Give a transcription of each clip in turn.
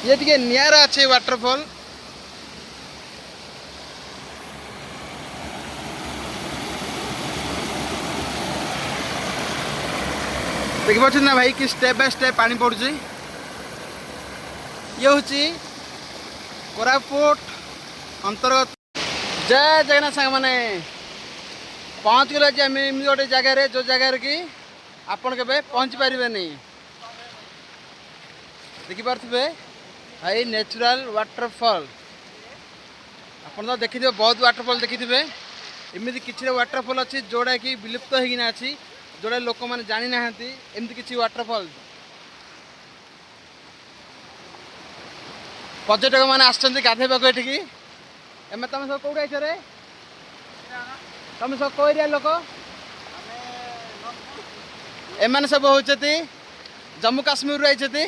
ये टिके नियारा अच्छे वाटरफॉल देखी पार्टी ना भाई कि स्टेप बाय स्टेप पानी पड़ुची ये हूँ कोरापुट अंतर्गत जय जगन्नाथ सांग मैंने पहुँच गल आज आम गोटे जगार जो जगार कि आपन के पहुँची पारे नहीं देखिपे भाई नेचुरल वाटरफॉल आपन तो देखी बहुत वाटरफॉल देखी एमती किसी वाटरफॉल अच्छी जोड़ा कि विलुप्त होना अच्छी जोड़ा लोक मैंने जानी ना एमती किसी वाटरफॉल पर्यटक मैंने आसछन्ति गाधेबाक एठिकी एमे तुम सब कौट आइछ रे तुम सब को एरिया लोक एमाने सब होचती जम्मू काश्मीर रु आइछती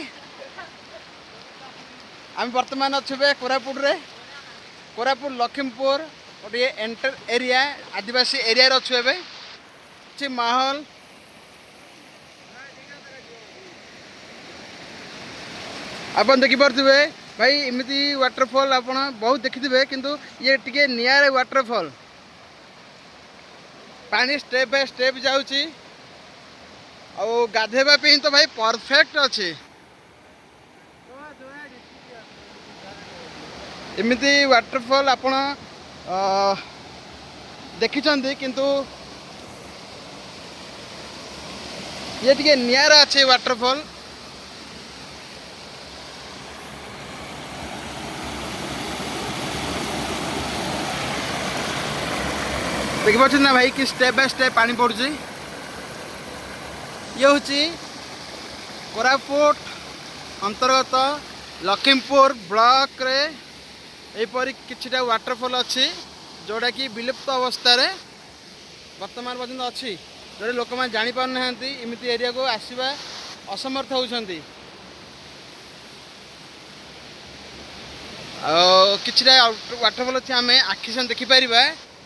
आम वर्तमान अच्छे कोरापुट रे कोरापुट लखीमपुर गोटे एंटर एरिया आदिवासी एरिया अच्छे एवं माहौल आपन देखिपे भाई एमती वाटरफॉल आप बहुत देखिथे किंतु ये टिके नियर वाटरफॉल पानी स्टेप बाय स्टेप जाऊँगी और गाधेवाई तो भाई परफेक्ट अच्छे एमती वाटरफॉल आप देखी किंतु ये टिके नियारा अच्छे वाटरफॉल देखी पार्टी ना भाई कि स्टेप बाय स्टेप पानी पड़ुची ये हूँ कोरापुट अंतर्गत लखीमपुर ब्लॉक रे एपरी किछिटा वाटरफॉल अच्छी जोड़ा कि विलुप्त अवस्था रे वर्तमान पर्यटन अच्छी जोड़े लोक मैंने जापार ना एमती एरिया को आसवा असमर्थ होती किछिटा वाटरफॉल अच्छी आम आखि से देखिपर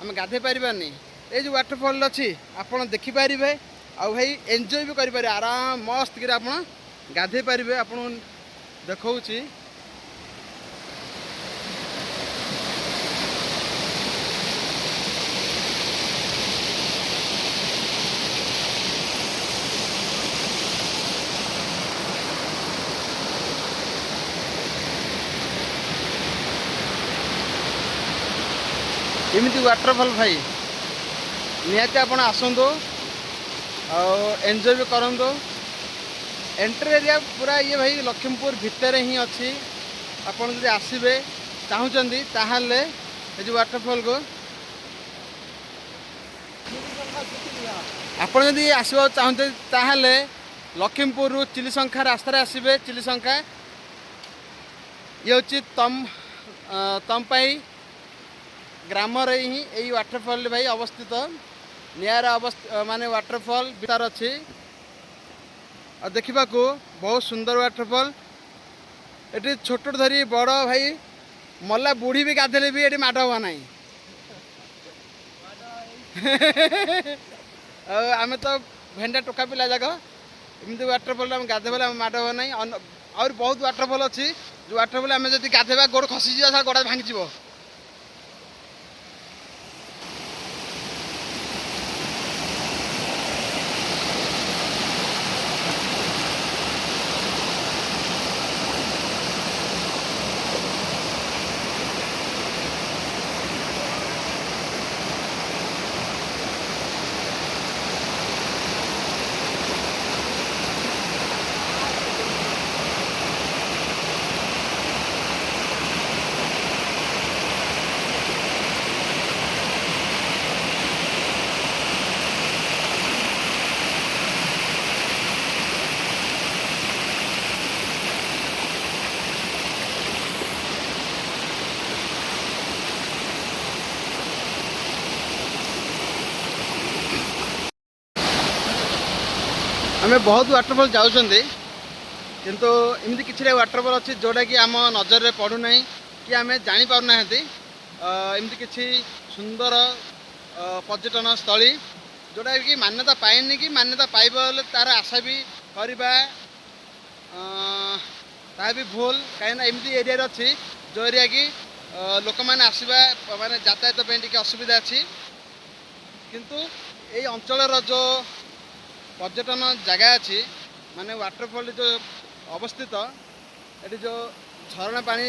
आम गाधे पारानी ये जो वाटरफॉल अच्छी आपड़ देखिपारे आउ भाई एंजॉय भी करें आराम मस्त कर आप गाधे पारे आप देखा एमती वाटरफॉल भाई निहाती आप आसतु एंजॉय भी करूँ एंट्री एरिया पूरा ये भाई लखीमपुर भितर ही अच्छी आपड़ जो आसवे चाहूँगी ताहले ये जो वाटरफॉल को आप आसवा चाहते ताहले लखीमपुर रु चिलीसंखा रास्तार आसवे चिलीसंखा ये हूँ तमपाई ग्राम ही यही वाटरफॉल भाई अवस्थित नियर माने वाटरफॉल विस्तार अच्छी और देखा बहुत सुंदर वाटरफॉल ये छोट धरी बड़ भाई मल्ला बुढ़ी भी गाधेले भी ये माड़ हुआ ना आम तो भेंडा टोका पिला जाक एमती वाटरफॉल आम गाधे आम माड़ हुआ ना और बहुत वाटरफॉल अच्छी जो वाटरफॉल आम जब गाधेबा गोड़ खसी जा गोड़ भांगी आम बहुत वाटरफॉल जाऊँगी किंतु एमती किसी वाटरफॉल अच्छी जोड़ा कि आम नजर में पड़ूना कि आम जापारना एमती किसी सुंदर पर्यटन स्थली जोड़ा कि मान्यता पाएनि कि मान्यता पाइब तार आशा भी करवा ତାହା ବି ଭୁଲ, କାହିଁକିନା ଏମିତି ଏରିଆରେ ଅଛି ଯେଉଁ ଏରିଆ କି ଲୋକମାନେ ଆସିବା ମାନେ ଯାତାୟାତ ପାଇଁ ଟିକେ ଅସୁବିଧା ଅଛି। କିନ୍ତୁ ଏଇ ଅଞ୍ଚଳର ଯେଉଁ ପର୍ଯ୍ୟଟନ ଜାଗା ଅଛି ମାନେ ୱାଟରଫଲ୍ ଯେଉଁ ଅବସ୍ଥିତ, ଏଠି ଯେଉଁ ଝରଣା ପାଣି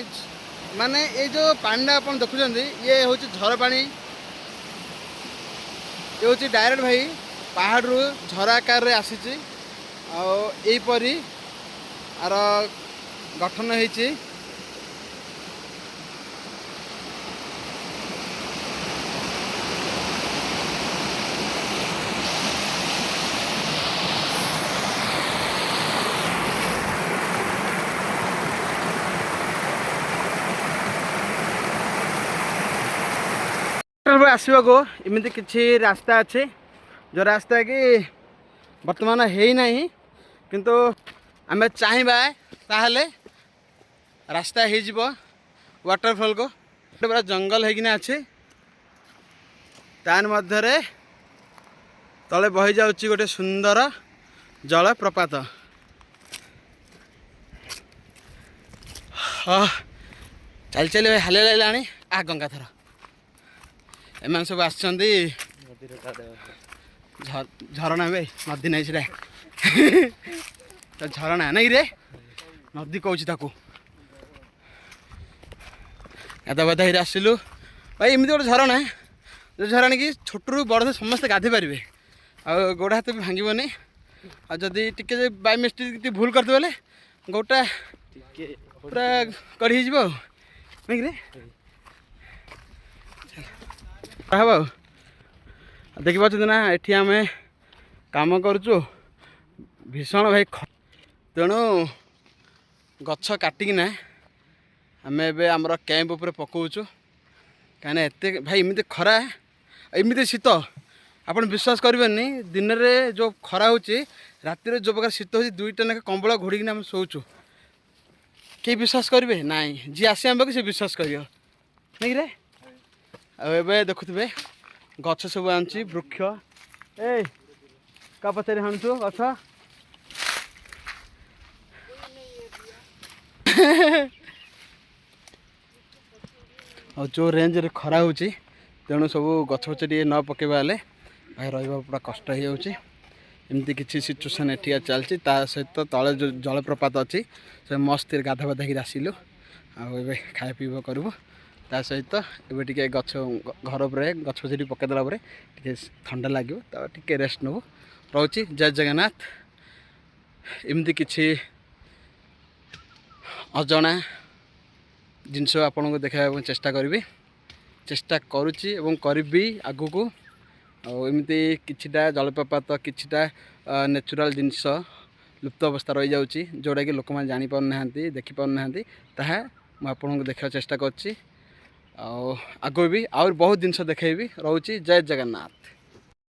ମାନେ ଏଇ ଯେଉଁ ପାଣିଟା ଆପଣ ଦେଖୁଛନ୍ତି ଇଏ ହେଉଛି ଝର ପାଣି। ଇଏ ହେଉଛି ଡାଇରେକ୍ଟ ଭାଇ ପାହାଡ଼ରୁ ଝରା ଆକାରରେ ଆସିଛି। ଆଉ ଏଇପରି ଆର ଗଠନ ହେଇଛି। ଆସିବାକୁ ଏମିତି କିଛି ରାସ୍ତା ଅଛି, ଯେଉଁ ରାସ୍ତା କି ବର୍ତ୍ତମାନ ହେଇନାହିଁ, କିନ୍ତୁ ଆମେ ଚାହିଁବା ତାହେଲେ ରାସ୍ତା ହେଇଯିବ ୱାଟରଫଲ୍କୁ। ଗୋଟେ ପୁରା ଜଙ୍ଗଲ ହେଇକିନା ଅଛି, ତାର ମଧ୍ୟରେ ତଳେ ବହି ଯାଉଛି ଗୋଟେ ସୁନ୍ଦର ଜଳପ୍ରପାତ। ଚାଲି ଚାଲି ଭାଇ ହାଲିଆ ଲାଗିଲାଣି। ଗଙ୍ଗାଧର ଏମାନେ ସବୁ ଆସିଛନ୍ତି ଝରଣା ବେ, ନଦୀ ନାହିଁ ସେଟା ତ ଝରଣା ନାଇଁ ରେ, ନଦୀ କହୁଛି ତାକୁ। ଗାଧା ବାଧା ହେଇରେ ଆସିଲୁ ଭାଇ। ଏମିତି ଗୋଟେ ଝରଣା, ଯେଉଁ ଝରଣା କି ଛୋଟରୁ ବଡ଼ ସମସ୍ତେ ଗାଧୋଇ ପାରିବେ, ଆଉ ଗୋଡ଼ ହାତ ବି ଭାଙ୍ଗିବନି। ଆଉ ଯଦି ଟିକେ ବାଇ ମିଷ୍ଟେକ୍ ଭୁଲ କରିଦେବେ ବୋଲେ ଗୋଡ଼ଟା ପୁରା କଢ଼ି ହେଇଯିବ ଆଉ ନାଇଁ ରେ ହବ। ଆଉ ଦେଖିପାରୁଛନ୍ତି ନା ଏଠି ଆମେ କାମ କରୁଛୁ, ଭୀଷଣ ଭାଇ ତେଣୁ ଗଛ କାଟିକିନା ଆମେ ଏବେ ଆମର କ୍ୟାମ୍ପ ଉପରେ ପକାଉଛୁ। କାହିଁକିନା ଏତେ ଭାଇ ଏମିତି ଖରା, ଏମିତି ଶୀତ, ଆପଣ ବିଶ୍ୱାସ କରିବେନି। ଦିନରେ ଯେଉଁ ଖରା ହେଉଛି, ରାତିରେ ଯେଉଁ ପ୍ରକାର ଶୀତ ହେଉଛି, 2ଟା ଲେଖା କମ୍ବଳ ଘୋଡ଼ିକିନା ଆମେ ଶୋଉଛୁ। କେହି ବିଶ୍ୱାସ କରିବେ ନାଇଁ, ଯିଏ ଆସି ଆମକୁ ସେ ବିଶ୍ୱାସ କରିବ ନାଇଁ ରେ। ଆଉ ଏବେ ଦେଖୁଥିବେ ଗଛ ସବୁ ଆଣୁଛି, ବୃକ୍ଷ। ଏଇ କା ପଛରେ ହାଣୁଛୁ ଗଛ ଆଉ ଯେଉଁ ରେଞ୍ଜରେ ଖରା ହେଉଛି, ତେଣୁ ସବୁ ଗଛ ଫଛ ଟିକେ ନ ପକାଇବା ହେଲେ ଭାଇ ରହିବା ପୁରା କଷ୍ଟ ହେଇଯାଉଛି। ଏମିତି କିଛି ସିଚୁଏସନ୍ ଏଠିକା ଚାଲିଛି। ତା ସହିତ ତଳେ ଯେଉଁ ଜଳପ୍ରପାତ ଅଛି, ସେ ମସ୍ତରେ ଗାଧା ବାଧା ହେଇକି ଆସିଲୁ। ଆଉ ଏବେ ଖାଇବା ପିଇବା କରିବୁ। ତା ସହିତ ଏବେ ଟିକେ ଗଛ ଘର ଉପରେ ଗଛ ଫଛ ଟିକେ ପକାଇଦେଲା ପରେ ଟିକେ ଥଣ୍ଡା ଲାଗିବ, ତାପରେ ଟିକେ ରେଷ୍ଟ ନେବୁ। ରହୁଛି, ଜୟ ଜଗନ୍ନାଥ। ଏମିତି କିଛି ଅଜଣା ଜିନିଷ ଆପଣଙ୍କୁ ଦେଖାଇବା ପାଇଁ ଚେଷ୍ଟା କରିବି, ଚେଷ୍ଟା କରୁଛି ଏବଂ କରିବି ଆଗକୁ। ଆଉ ଏମିତି କିଛିଟା ଜଳପ୍ରପାତ, କିଛିଟା ନ୍ୟାଚୁରାଲ୍ ଜିନିଷ ଲୁପ୍ତ ଅବସ୍ଥା ରହିଯାଉଛି, ଯେଉଁଟାକି ଲୋକମାନେ ଜାଣିପାରୁନାହାନ୍ତି, ଦେଖିପାରୁନାହାନ୍ତି। ତାହା ମୁଁ ଆପଣଙ୍କୁ ଦେଖାଇବା ଚେଷ୍ଟା କରୁଛି। ଆଉ ଆଗକୁ ବି ଆହୁରି ବହୁତ ଜିନିଷ ଦେଖାଇବି। ରହୁଛି, ଜୟ ଜଗନ୍ନାଥ।